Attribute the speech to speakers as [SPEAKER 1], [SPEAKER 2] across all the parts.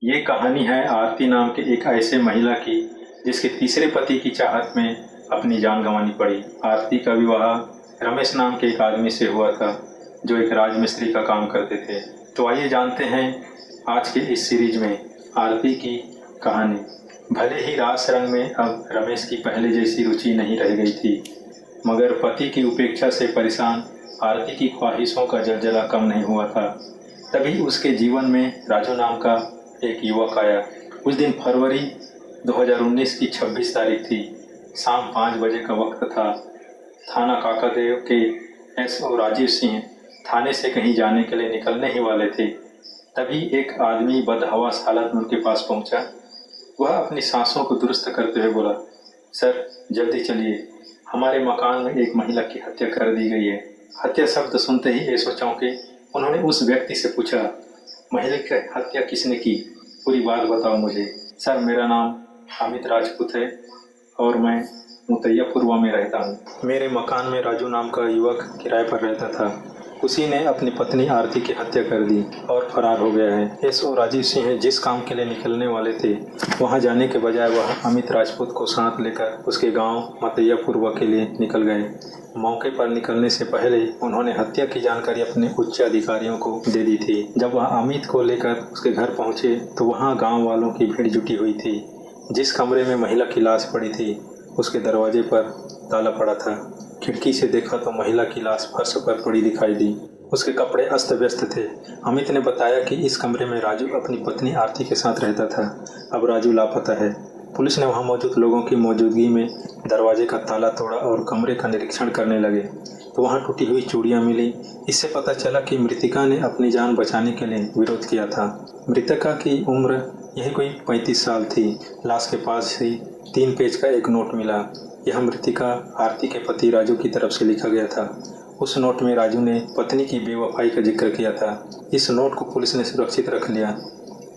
[SPEAKER 1] ये कहानी है आरती नाम के एक ऐसे महिला की जिसके तीसरे पति की चाहत में अपनी जान गंवानी पड़ी। आरती का विवाह रमेश नाम के एक आदमी से हुआ था जो एक राजमिस्त्री का काम करते थे। तो आइए जानते हैं आज के इस सीरीज में आरती की कहानी। भले ही रास रंग में अब रमेश की पहले जैसी रुचि नहीं रह गई थी, मगर पति की उपेक्षा से परेशान आरती की ख्वाहिशों का जलजला कम नहीं हुआ था। तभी उसके जीवन में राजू नाम का एक युवक आया। उस दिन फरवरी 2019 की 26 तारीख थी। शाम 5 बजे का वक्त था। थाना काकादेव के एसओ राजीव सिंह थाने से कहीं जाने के लिए निकलने ही वाले थे। तभी एक आदमी बदहवास हालत में उनके पास पहुंचा। वह अपनी सांसों को दुरुस्त करते हुए बोला, सर जल्दी चलिए, हमारे मकान में एक महिला की हत्या कर दी गई है। हत्या शब्द सुनते ही एसओ चौंके। उन्होंने उस व्यक्ति से पूछा, महिला की हत्या किसने की, पूरी बात बताओ मुझे। सर मेरा नाम अमित राजपूत है और मैं मुतैयापुरवा में रहता हूँ। मेरे मकान में राजू नाम का युवक किराए पर रहता था। उसी ने अपनी पत्नी आरती की हत्या कर दी और फरार हो गया है। एसओ राजीव सिंह जिस काम के लिए निकलने वाले थे वहां जाने के बजाय वह अमित राजपूत को साथ लेकर उसके गांव मुतैयापुरवा के लिए निकल गए। मौके पर निकलने से पहले उन्होंने हत्या की जानकारी अपने उच्च अधिकारियों को दे दी थी। जब वह अमित को लेकर उसके घर पहुंचे तो वहां गांव वालों की भीड़ जुटी हुई थी। जिस कमरे में महिला की लाश पड़ी थी उसके दरवाजे पर ताला पड़ा था। खिड़की से देखा तो महिला की लाश फर्श पर पड़ी दिखाई दी। उसके कपड़े अस्त व्यस्त थे। अमित ने बताया कि इस कमरे में राजू अपनी पत्नी आरती के साथ रहता था। अब राजू लापता है। पुलिस ने वहां मौजूद लोगों की मौजूदगी में दरवाजे का ताला तोड़ा और कमरे का निरीक्षण करने लगे तो वहां टूटी हुई चूड़ियां मिली। इससे पता चला कि मृतिका ने अपनी जान बचाने के लिए विरोध किया था। मृतका की उम्र यही कोई 35 साल थी। लाश के पास ही 3 पेज का एक नोट मिला। यह मृतिका आरती के पति राजू की तरफ से लिखा गया था। उस नोट में राजू ने पत्नी की बेवफाई का जिक्र किया था। इस नोट को पुलिस ने सुरक्षित रख लिया।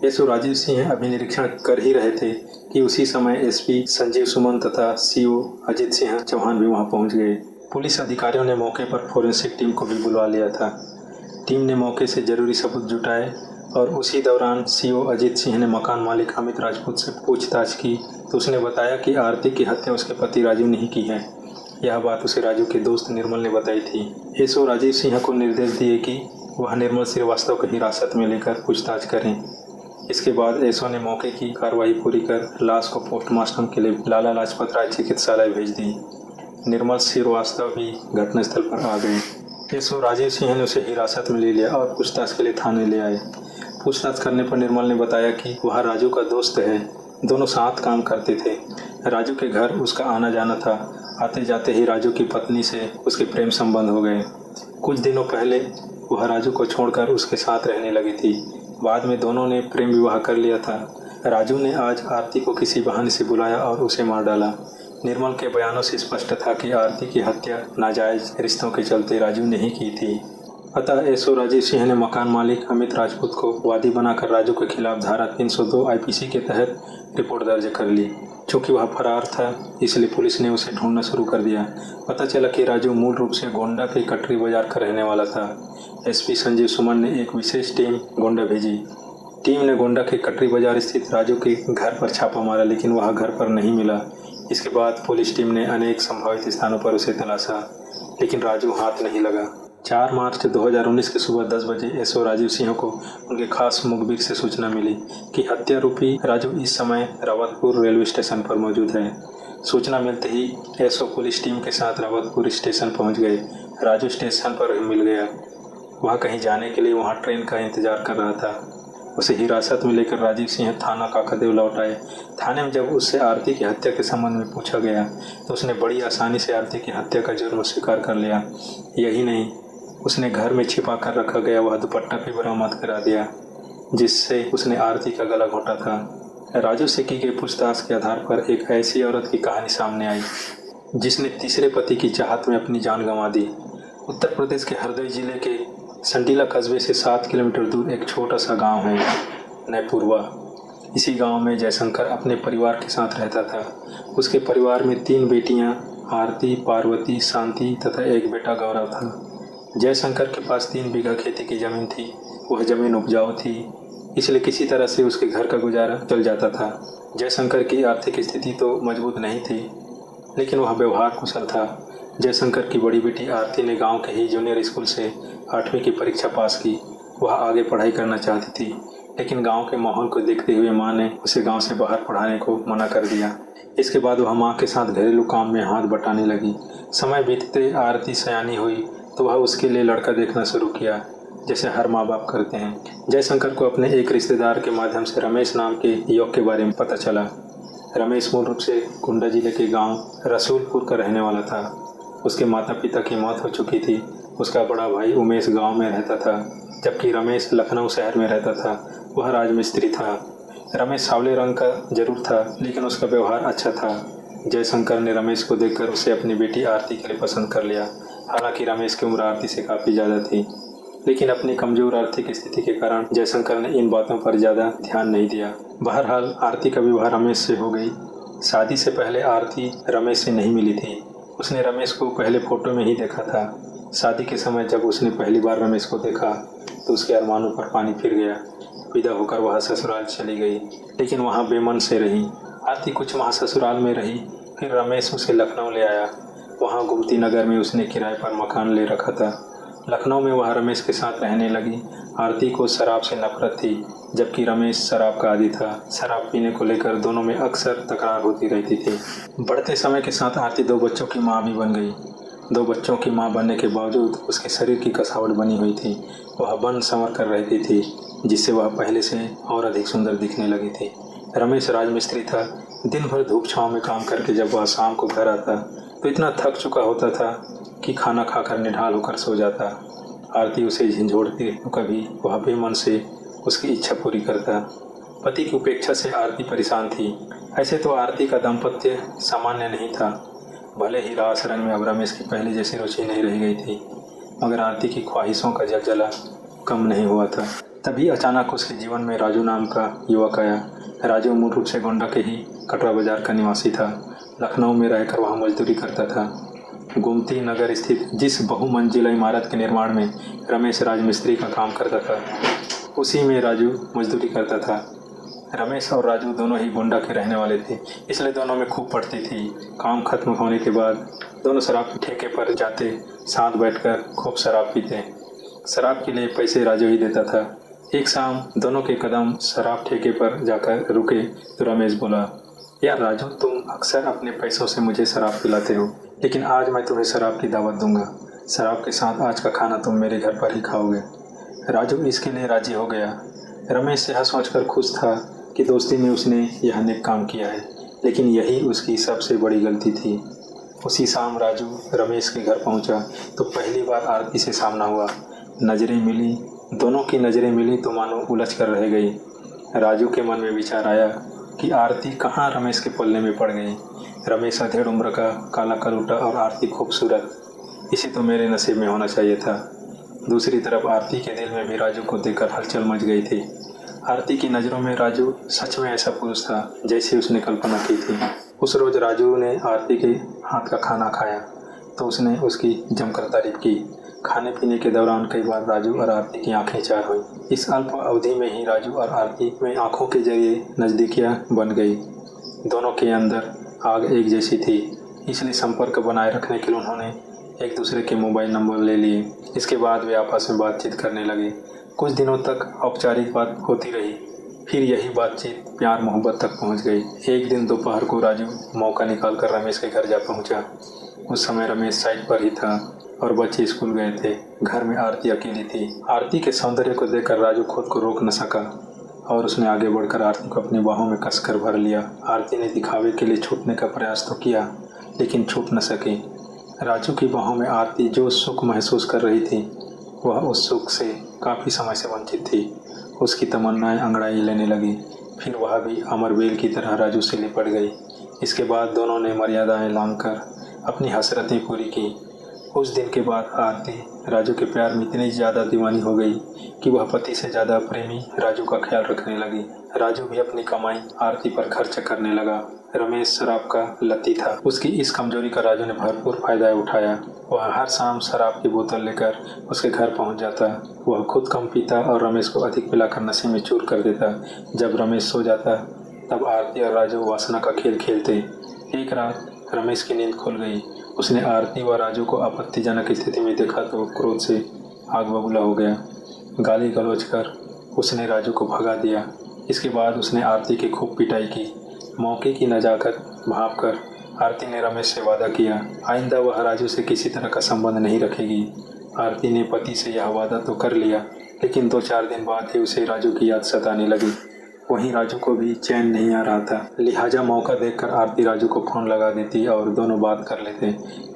[SPEAKER 1] एसओ राजीव सिंह अभी निरीक्षण कर ही रहे थे कि उसी समय एसपी संजीव सुमन तथा सीओ अजित सिंह चौहान भी वहां पहुंच गए। पुलिस अधिकारियों ने मौके पर फोरेंसिक टीम को भी बुलवा लिया था। टीम ने मौके से जरूरी सबूत जुटाए और उसी दौरान सीओ अजित सिंह ने मकान मालिक अमित राजपूत से पूछताछ की तो उसने बताया कि आरती की हत्या उसके पति राजू ने ही की है। यह बात उसे राजू के दोस्त निर्मल ने बताई थी। एसओ राजीव सिंह को निर्देश दिए कि वह निर्मल श्रीवास्तव को हिरासत में लेकर पूछताछ करें। इसके बाद एसओ ने मौके की कार्रवाई पूरी कर लाश को पोस्टमार्टम के लिए लाला लाजपत राय चिकित्सालय भेज दी। निर्मल श्रीवास्तव भी घटनास्थल पर आ गए। एसओ राजीव सिंह ने उसे हिरासत में ले लिया और पूछताछ के लिए थाने ले आए। पूछताछ करने पर निर्मल ने बताया कि वह राजू का दोस्त है। दोनों साथ काम करते थे। राजू के घर उसका आना जाना था। आते जाते ही राजू की पत्नी से उसके प्रेम संबंध हो गए। कुछ दिनों पहले वह राजू को छोड़कर उसके साथ रहने लगी थी। बाद में दोनों ने प्रेम विवाह कर लिया था। राजू ने आज आरती को किसी बहाने से बुलाया और उसे मार डाला। निर्मल के बयानों से स्पष्ट था कि आरती की हत्या नाजायज रिश्तों के चलते राजू ने ही की थी। अतः एसओ राजीव सिंह ने मकान मालिक अमित राजपूत को वादी बनाकर राजू के खिलाफ धारा 302 आईपीसी के तहत रिपोर्ट दर्ज कर ली। चूँकि वह फरार था इसलिए पुलिस ने उसे ढूंढना शुरू कर दिया। पता चला कि राजू मूल रूप से गोंडा के कटरी बाजार का रहने वाला था। एसपी संजीव सुमन ने एक विशेष टीम गोंडा भेजी। टीम ने गोंडा के कटरी बाजार स्थित राजू के घर पर छापा मारा लेकिन वह घर पर नहीं मिला। इसके बाद पुलिस टीम ने अनेक संभावित स्थानों पर उसे तलाशा लेकिन राजू हाथ नहीं लगा। 4 मार्च 2019 की सुबह 10 बजे एसओ राजीव सिंह को उनके खास मुखबिर से सूचना मिली कि हत्यारूपी राजू इस समय रावतपुर रेलवे स्टेशन पर मौजूद है। सूचना मिलते ही एसओ पुलिस टीम के साथ रावतपुर स्टेशन पहुंच गए। राजू स्टेशन पर मिल गया। वह कहीं जाने के लिए वहां ट्रेन का इंतजार कर रहा था। उसे हिरासत में लेकर राजीव सिंह थाना काकादेव लौट आए। थाने में जब उससे आरती की हत्या के संबंध में पूछा गया तो उसने बड़ी आसानी से आरती की हत्या का जुर्म स्वीकार कर लिया। यही नहीं, उसने घर में छिपा कर रखा गया वह दुपट्टा भी बरामद करा दिया जिससे उसने आरती का गला घोंटा था। राजू से की गई पूछताछ के आधार पर एक ऐसी औरत की कहानी सामने आई जिसने तीसरे पति की चाहत में अपनी जान गंवा दी। उत्तर प्रदेश के हरदोई जिले के संटीला कस्बे से 7 किलोमीटर दूर एक छोटा सा गांव है नैपुरवा। इसी गांव में जयशंकर अपने परिवार के साथ रहता था। उसके परिवार में 3 बेटियां आरती, पार्वती, शांति तथा एक बेटा गौरव था। जयशंकर के पास 3 बीघा खेती की जमीन थी। वह जमीन उपजाऊ थी। इसलिए किसी तरह से उसके घर का गुजारा चल जाता था। जयशंकर की आर्थिक स्थिति तो मजबूत नहीं थी, लेकिन वह व्यवहार कुशल था। जयशंकर की बड़ी बेटी आरती ने गांव के ही जूनियर स्कूल से 8वीं की परीक्षा पास की। वह आगे पढ़ाई करना चाहती थी, लेकिन गांव के माहौल को देखते हुए माँ ने उसे गांव से बाहर पढ़ाने को मना कर दिया। इसके बाद वह माँ के साथ घरेलू काम में हाथ बटाने लगी। समय बीतते आरती सयानी हुई तो वह उसके लिए लड़का देखना शुरू किया, जैसे हर माँ बाप करते हैं। जयशंकर को अपने एक रिश्तेदार के माध्यम से रमेश नाम के युवक के बारे में पता चला। रमेश मूल रूप से गोंडा जिले के गांव रसूलपुर का रहने वाला था। उसके माता पिता की मौत हो चुकी थी। उसका बड़ा भाई उमेश गांव में रहता था, जबकि रमेश लखनऊ शहर में रहता था। वह राजमिस्त्री था। रमेश सावले रंग का जरूर था, लेकिन उसका व्यवहार अच्छा था। जयशंकर ने रमेश को देखकर उसे अपनी बेटी आरती के लिए पसंद कर लिया। हालांकि रमेश की उम्र आरती से काफ़ी ज़्यादा थी, लेकिन अपनी कमज़ोर आर्थिक स्थिति के कारण जयशंकर ने इन बातों पर ज़्यादा ध्यान नहीं दिया। बहरहाल आरती का विवाह रमेश से हो गई। शादी से पहले आरती रमेश से नहीं मिली थी। उसने रमेश को पहले फ़ोटो में ही देखा था। शादी के समय जब उसने पहली बार रमेश को देखा तो उसके अरमानों पर पानी फिर गया। विदा होकर वह ससुराल चली गई, लेकिन वहाँ बेमन से रही। आरती कुछ माह ससुराल में रही, फिर रमेश उसे लखनऊ ले आया। वहाँ गुमती नगर में उसने किराए पर मकान ले रखा था। लखनऊ में वह रमेश के साथ रहने लगी। आरती को शराब से नफरत थी, जबकि रमेश शराब का आदी था। शराब पीने को लेकर दोनों में अक्सर तकरार होती रहती थी। बढ़ते समय के साथ आरती 2 बच्चों की माँ भी बन गई। 2 बच्चों की माँ बनने के बावजूद उसके शरीर की कसावट बनी हुई थी। वह बन संवर कर रहती थी, जिससे वह पहले से और अधिक सुंदर दिखने लगी थी। रमेश राजमिस्त्री था। दिन भर धूप छाँव में काम करके जब वह शाम को घर आता तो इतना थक चुका होता था कि खाना खाकर निढाल होकर सो जाता। आरती उसे झंझोड़ती तो कभी वह बेमन से उसकी इच्छा पूरी करता। पति की उपेक्षा से आरती परेशान थी। ऐसे तो आरती का दाम्पत्य सामान्य नहीं था। भले ही रास रंग में अब रमेश की पहले जैसी रुचि नहीं रह गई थी, मगर आरती की ख्वाहिशों का जलजला कम नहीं हुआ था। तभी अचानक उसके जीवन में राजू नाम का युवक आया। राजू मूल रूप से गोंडा के ही कटरा बाजार का निवासी था। लखनऊ में रहकर वहाँ मजदूरी करता था। गोमती नगर स्थित जिस बहुमंजिला इमारत के निर्माण में रमेश राजमिस्त्री का काम करता था, उसी में राजू मजदूरी करता था। रमेश और राजू दोनों ही गोंडा के रहने वाले थे, इसलिए दोनों में खूब पड़ती थी। काम खत्म होने के बाद दोनों शराब के ठेके पर जाते, साथ बैठकर खूब शराब पीते। शराब के लिए पैसे राजू ही देता था। एक शाम दोनों के कदम शराब ठेके पर जाकर रुके तो रमेश बोला, यार राजू, तुम अक्सर अपने पैसों से मुझे शराब पिलाते हो, लेकिन आज मैं तुम्हें शराब की दावत दूंगा। शराब के साथ आज का खाना तुम मेरे घर पर ही खाओगे। राजू इसके लिए राजी हो गया। रमेश यह सोचकर खुश था कि दोस्ती में उसने यह नेक काम किया है, लेकिन यही उसकी सबसे बड़ी गलती थी। उसी शाम राजू रमेश के घर पहुंचा तो पहली बार आरती से सामना हुआ। नज़रें मिली, दोनों की नज़रें मिली तो मानो उलझ कर रह गई। राजू के मन में विचार आया कि आरती कहाँ रमेश के पल्ले में पड़ गई। रमेश अधेड़ उम्र का, काला कलूटा और आरती खूबसूरत, इसे तो मेरे नसीब में होना चाहिए था। दूसरी तरफ आरती के दिल में भी राजू को देखकर हलचल मच गई थी। आरती की नज़रों में राजू सच में ऐसा पुरुष था जैसे उसने कल्पना की थी। उस रोज़ राजू ने आरती के हाथ का खाना खाया तो उसने उसकी जमकर तारीफ की। खाने पीने के दौरान कई बार राजू और आरती की आंखें चार हुई। इस अल्प अवधि में ही राजू और आरती में आंखों के जरिए नज़दीकियाँ बन गई। दोनों के अंदर आग एक जैसी थी, इसलिए संपर्क बनाए रखने के लिए उन्होंने एक दूसरे के मोबाइल नंबर ले लिए। इसके बाद वे आपस में बातचीत करने लगे। कुछ दिनों तक औपचारिक बात होती रही, फिर यही बातचीत प्यार मोहब्बत तक पहुंच गई। एक दिन दोपहर को राजू मौका निकालकर रमेश के घर जा पहुंचा। उस समय रमेश साइट पर ही था और बच्चे स्कूल गए थे। घर में आरती अकेली थी। आरती के सौंदर्य को देखकर राजू खुद को रोक न सका और उसने आगे बढ़कर आरती को अपनी बाहों में कसकर भर लिया। आरती ने दिखावे के लिए छूटने का प्रयास तो किया, लेकिन छूट न सकी। राजू की बाहों में आरती जो सुख महसूस कर रही थी, वह उस सुख से काफ़ी समय से वंचित थी। उसकी तमन्नाएं अंगड़ाई लेने लगी। फिर वह भी अमरबेल की तरह राजू से लिपट गई। इसके बाद दोनों ने मर्यादाएं लांघकर अपनी हसरतें पूरी की। उस दिन के बाद आरती राजू के प्यार में इतनी ज़्यादा दीवानी हो गई कि वह पति से ज़्यादा प्रेमी राजू का ख्याल रखने लगी। राजू भी अपनी कमाई आरती पर खर्च करने लगा। रमेश शराब का लत्ती था। उसकी इस कमजोरी का राजू ने भरपूर फायदा उठाया। वह हर शाम शराब की बोतल लेकर उसके घर पहुंच जाता। वह खुद कम पीता और रमेश को अधिक पिलाकर नशे में चूर कर देता। जब रमेश सो जाता तब आरती और राजू वासना का खेल खेलते। एक रात रमेश की नींद खुल गई। उसने आरती व राजू को आपत्तिजनक स्थिति में देखा तो क्रोध से आग बबूला हो गया। गाली गलौज कर उसने राजू को भगा दिया। इसके बाद उसने आरती की खूब पिटाई की। मौके की नजाकत भांप कर आरती ने रमेश से वादा किया आइंदा वह राजू से किसी तरह का संबंध नहीं रखेगी। आरती ने पति से यह वादा तो कर लिया, लेकिन 2-4 दिन बाद ही उसे राजू की याद सताने लगी। वहीं राजू को भी चैन नहीं आ रहा था। लिहाजा मौका देखकर आरती राजू को फोन लगा देती और दोनों बात कर लेते।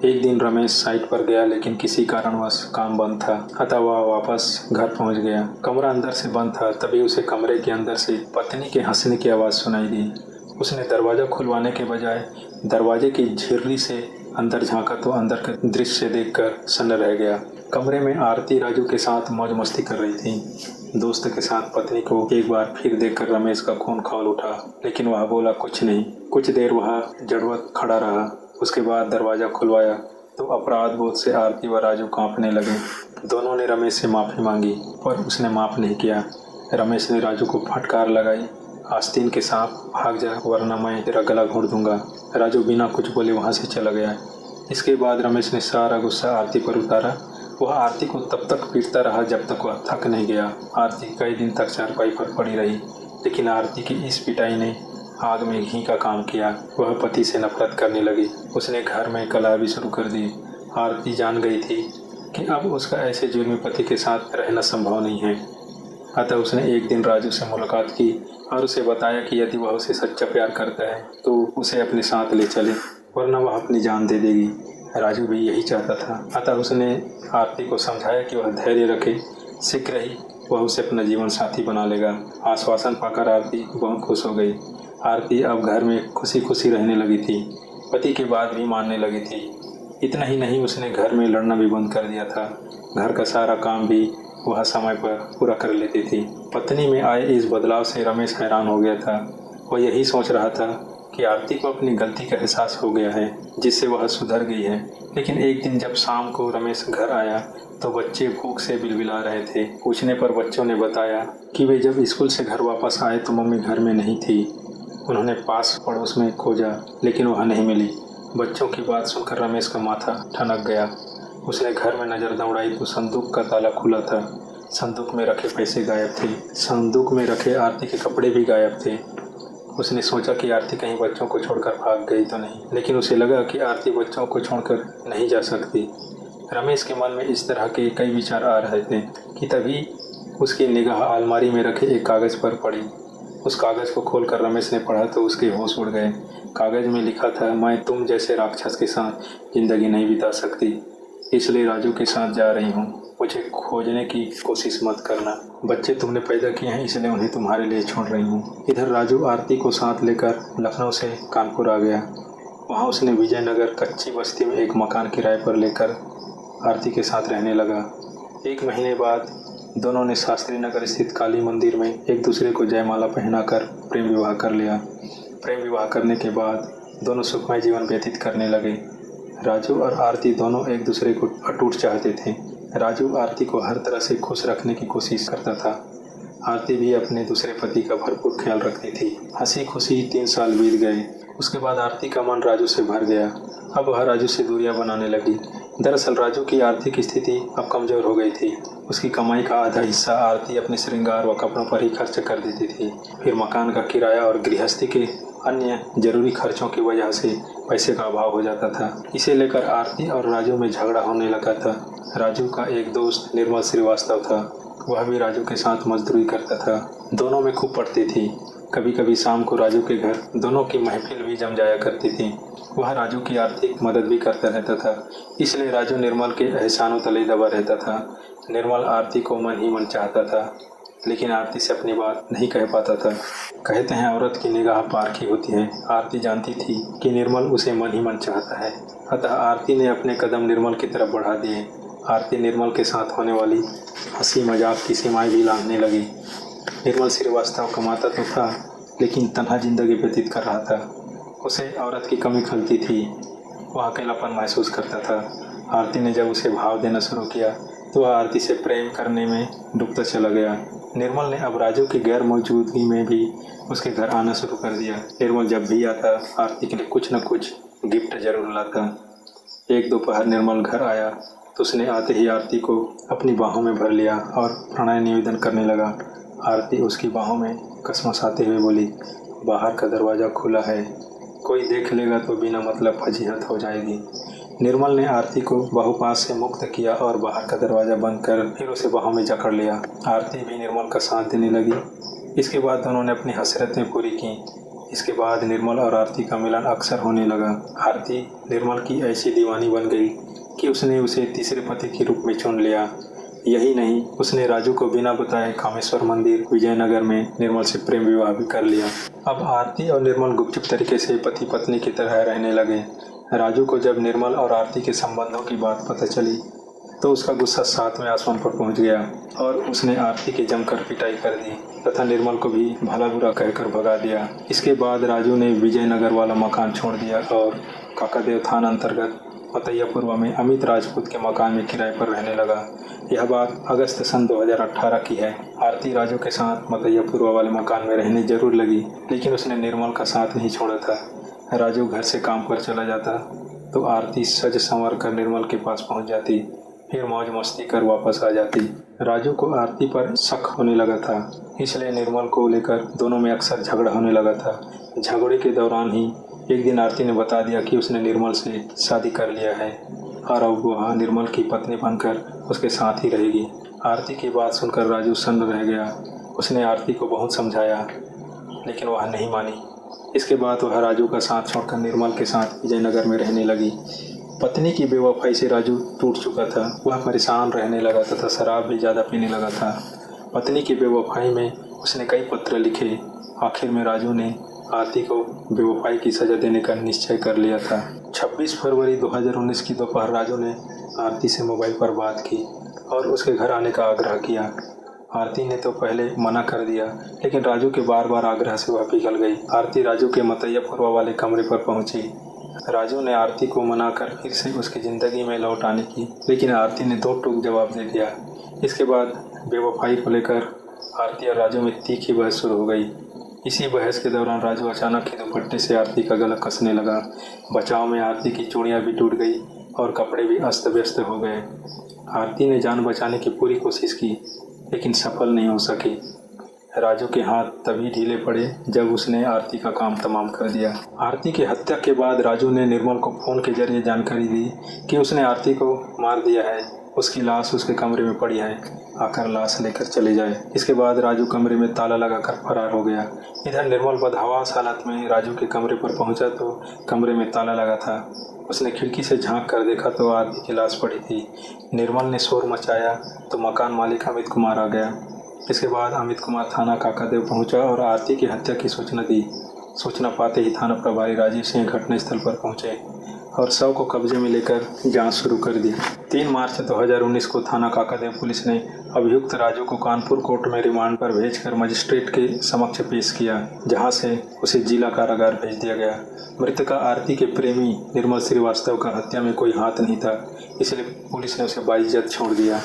[SPEAKER 1] एक दिन रमेश साइट पर गया, लेकिन किसी कारणवश काम बंद था, अतः वह वापस घर पहुंच गया। कमरा अंदर से बंद था। तभी उसे कमरे के अंदर से पत्नी के हंसने की आवाज़ सुनाई दी। उसने दरवाज़ा खुलवाने के बजाय दरवाजे की झिर्री से अंदर झांका तो अंदर का दृश्य देखकर सन्न रह गया। कमरे में आरती राजू के साथ मौज मस्ती कर रही थी। दोस्त के साथ पत्नी को एक बार फिर देखकर रमेश का खून खौल उठा, लेकिन वह बोला कुछ नहीं। कुछ देर वह जड़वत खड़ा रहा। उसके बाद दरवाज़ा खुलवाया तो अपराध बोध से आरती व राजू कांपने लगे। दोनों ने रमेश से माफ़ी मांगी पर उसने माफ़ नहीं किया। रमेश ने राजू को फटकार लगाई, आस्तीन के सांप भाग जा वरना मैं तेरा गला घोंट दूंगा। राजू बिना कुछ बोले वहाँ से चला गया। इसके बाद रमेश ने सारा गुस्सा आरती पर उतारा। वह आरती को तब तक पीटता रहा जब तक वह थक नहीं गया। आरती कई दिन तक चारपाई पर पड़ी रही, लेकिन आरती की इस पिटाई ने आग में घी का काम किया। वह पति से नफरत करने लगी। उसने घर में कलह भी शुरू कर दी। आरती जान गई थी कि अब उसका ऐसे जुर्मी पति के साथ रहना संभव नहीं है। अतः उसने एक दिन राजू से मुलाकात की और उसे बताया कि यदि वह उसे सच्चा प्यार करता है तो उसे अपने साथ ले चले, वरना वह अपनी जान दे देगी। राजू भी यही चाहता था। अतः उसने आरती को समझाया कि वह धैर्य रखे, शीघ्र ही वह उसे अपना जीवन साथी बना लेगा। आश्वासन पाकर आरती बहुत खुश हो गई। आरती अब घर में खुशी खुशी रहने लगी थी। पति की बात भी मानने लगी थी। इतना ही नहीं, उसने घर में लड़ना भी बंद कर दिया था। घर का सारा काम भी वह समय पर पूरा कर लेती थी। पत्नी में आए इस बदलाव से रमेश हैरान हो गया था। वह यही सोच रहा था कि आरती को अपनी गलती का एहसास हो गया है, जिससे वह सुधर गई है। लेकिन एक दिन जब शाम को रमेश घर आया तो बच्चे भूख से बिलबिला रहे थे। पूछने पर बच्चों ने बताया कि वे जब स्कूल से घर वापस आए तो मम्मी घर में नहीं थी। उन्होंने पास पड़ोस में खोजा, लेकिन वह नहीं मिली। बच्चों की बात सुनकर रमेश का माथा ठनक गया। उसने घर में नज़र दौड़ाई तो संदूक का ताला खुला था। संदूक में रखे पैसे गायब थे। संदूक में रखे आरती के कपड़े भी गायब थे। उसने सोचा कि आरती कहीं बच्चों को छोड़कर भाग गई तो नहीं, लेकिन उसे लगा कि आरती बच्चों को छोड़कर नहीं जा सकती। रमेश के मन में इस तरह के कई विचार आ रहे थे कि तभी उसकी निगाह अलमारी में रखे एक कागज़ पर पड़ी। उस कागज़ को खोलकर रमेश ने पढ़ा तो उसके होश उड़ गए। कागज़ में लिखा था, मैं तुम जैसे राक्षस के साथ ज़िंदगी नहीं बिता सकती, इसलिए राजू के साथ जा रही हूँ। मुझे खोजने की कोशिश मत करना। बच्चे तुमने पैदा किए हैं, इसलिए उन्हें तुम्हारे लिए छोड़ रही हूँ। इधर राजू आरती को साथ लेकर लखनऊ से कानपुर आ गया। वहाँ उसने विजयनगर कच्ची बस्ती में एक मकान किराए पर लेकर आरती के साथ रहने लगा। 1 महीने बाद दोनों ने शास्त्री नगर स्थित काली मंदिर में एक दूसरे को जयमाला पहनाकर प्रेम विवाह कर लिया। प्रेम विवाह करने के बाद दोनों सुखमय जीवन व्यतीत करने लगे। राजू और आरती दोनों एक दूसरे को अटूट चाहते थे। राजू आरती को हर तरह से खुश रखने की कोशिश करता था। आरती भी अपने दूसरे पति का भरपूर ख्याल रखती थी। हंसी खुशी 3 साल बीत गए। उसके बाद आरती का मन राजू से भर गया। अब वह राजू से दूरियां बनाने लगी। दरअसल राजू की आर्थिक स्थिति अब कमज़ोर हो गई थी। उसकी कमाई का आधा हिस्सा आरती अपने श्रृंगार व कपड़ों पर ही खर्च कर देती थी। फिर मकान का किराया और गृहस्थी के अन्य जरूरी खर्चों की वजह से पैसे का अभाव हो जाता था। इसे लेकर आरती और राजू में झगड़ा होने लगा था। राजू का एक दोस्त निर्मल श्रीवास्तव था। वह भी राजू के साथ मजदूरी करता था। दोनों में खूब पड़ती थी। कभी कभी शाम को राजू के घर दोनों की महफिल भी जम जाया करती थी। वह राजू की आर्थिक मदद भी करता रहता था, इसलिए राजू निर्मल के एहसानों तले दबा रहता था। निर्मल आरती को मन ही मन चाहता था। लेकिन आरती से अपनी बात नहीं कह पाता था। कहते हैं औरत की निगाह पार की होती है। आरती जानती थी कि निर्मल उसे मन ही मन चाहता है, अतः आरती ने अपने कदम निर्मल की तरफ बढ़ा दिए। आरती निर्मल के साथ होने वाली हंसी मजाक की सीमाएं भी लांघने लगी। निर्मल श्रीवास्तव कमाता तो था, लेकिन तन्हा जिंदगी व्यतीत कर रहा था। उसे औरत की कमी खलती थी, वह अकेलापन महसूस करता था। आरती ने जब उसे भाव देना शुरू किया तो वह आरती से प्रेम करने में डूबता चला गया। निर्मल ने अब राजू की गैर मौजूदगी में भी उसके घर आना शुरू कर दिया। निर्मल जब भी आता आरती के लिए कुछ न कुछ गिफ्ट जरूर लाता। एक दोपहर निर्मल घर आया तो उसने आते ही आरती को अपनी बाहों में भर लिया और प्रणय निवेदन करने लगा। आरती उसकी बाहों में कसमसाते हुए बोली, बाहर का दरवाज़ा खुला है, कोई देख लेगा तो बिना मतलब फजीहत हो जाएगी। निर्मल ने आरती को बाहुपास से मुक्त किया और बाहर का दरवाज़ा बंद कर फिर उसे बाहों में जकड़ लिया। आरती भी निर्मल का साथ देने लगी। इसके बाद दोनों ने अपनी हसरतें पूरी की। इसके बाद निर्मल और आरती का मिलन अक्सर होने लगा। आरती निर्मल की ऐसी दीवानी बन गई कि उसने उसे तीसरे पति के रूप में चुन लिया। यही नहीं, उसने राजू को बिना बताए कामेश्वर मंदिर विजयनगर में निर्मल से प्रेम विवाह भी कर लिया। अब आरती और निर्मल गुपचुप तरीके से पति पत्नी की तरह रहने लगे। राजू को जब निर्मल और आरती के संबंधों की बात पता चली तो उसका गुस्सा 7वें आसमान पर पहुंच गया और उसने आरती की जमकर पिटाई कर दी तथा निर्मल को भी भला बुरा कहकर भगा दिया। इसके बाद राजू ने विजयनगर वाला मकान छोड़ दिया और काकादेव थाना अंतर्गत मतैयापुरवा में अमित राजपूत के मकान में किराए पर रहने लगा। यह बात अगस्त सन 2018 की है। आरती राजू के साथ मतैयापुरवा वाले मकान में रहने जरूर लगी, लेकिन उसने निर्मल का साथ नहीं छोड़ा था। राजू घर से काम पर चला जाता तो आरती सज संवर कर निर्मल के पास पहुंच जाती, फिर मौज मस्ती कर वापस आ जाती। राजू को आरती पर शक होने लगा था, इसलिए निर्मल को लेकर दोनों में अक्सर झगड़ा होने लगा था। झगड़े के दौरान ही एक दिन आरती ने बता दिया कि उसने निर्मल से शादी कर लिया है और अब वह निर्मल की पत्नी बनकर उसके साथ ही रहेगी। आरती की बात सुनकर राजू सन्न रह गया। उसने आरती को बहुत समझाया, लेकिन वह नहीं मानी। इसके बाद वह राजू का साथ छोड़कर निर्मल के साथ विजयनगर में रहने लगी। पत्नी की बेवफाई से राजू टूट चुका था। वह परेशान रहने लगा तथा शराब भी ज़्यादा पीने लगा था। पत्नी की बेवफाई में उसने कई पत्र लिखे। आखिर में राजू ने आरती को बेवफाई की सज़ा देने का निश्चय कर लिया था। 26 फरवरी 2019 की दोपहर राजू ने आरती से मोबाइल पर बात की और उसके घर आने का आग्रह किया। आरती ने तो पहले मना कर दिया, लेकिन राजू के बार बार आग्रह से वह पिघल गई। आरती राजू के मतैयापुरवा वाले कमरे पर पहुंची। राजू ने आरती को मनाकर फिर से उसकी ज़िंदगी में लौट आने की, लेकिन आरती ने दो टूक जवाब दे दिया। इसके बाद बेवफाई को लेकर आरती और राजू में तीखी बहस शुरू हो गई। इसी बहस के दौरान राजू अचानक ही दुपट्टे से आरती का गला कसने लगा। बचाव में आरती की चूड़ियाँ भी टूट गई और कपड़े भी अस्त व्यस्त हो गए। आरती ने जान बचाने की पूरी कोशिश की, लेकिन सफल नहीं हो सकी। राजू के हाथ तभी ढीले पड़े जब उसने आरती का काम तमाम कर दिया। आरती की हत्या के बाद राजू ने निर्मल को फ़ोन के जरिए जानकारी दी कि उसने आरती को मार दिया है, उसकी लाश उसके कमरे में पड़ी है, आकर लाश लेकर चले जाए। इसके बाद राजू कमरे में ताला लगाकर फरार हो गया। इधर निर्मल बदहवास हालत में राजू के कमरे पर पहुंचा तो कमरे में ताला लगा था। उसने खिड़की से झांक कर देखा तो आरती की लाश पड़ी थी। निर्मल ने शोर मचाया तो मकान मालिक अमित कुमार आ गया। इसके बाद अमित कुमार थाना काकादेव पहुंचा और आरती की हत्या की सूचना दी। सूचना पाते ही थाना प्रभारी राजीव सिंह घटनास्थल पर पहुंचे और शव को कब्जे में लेकर जांच शुरू कर दी। 3 मार्च 2019 को थाना काकादेव पुलिस ने अभियुक्त राजू को कानपुर कोर्ट में रिमांड पर भेजकर मजिस्ट्रेट के समक्ष पेश किया, जहां से उसे जिला कारागार भेज दिया गया। मृतका आरती के प्रेमी निर्मल श्रीवास्तव का हत्या में कोई हाथ नहीं था, इसलिए पुलिस ने उसे बाइज्जत छोड़ दिया।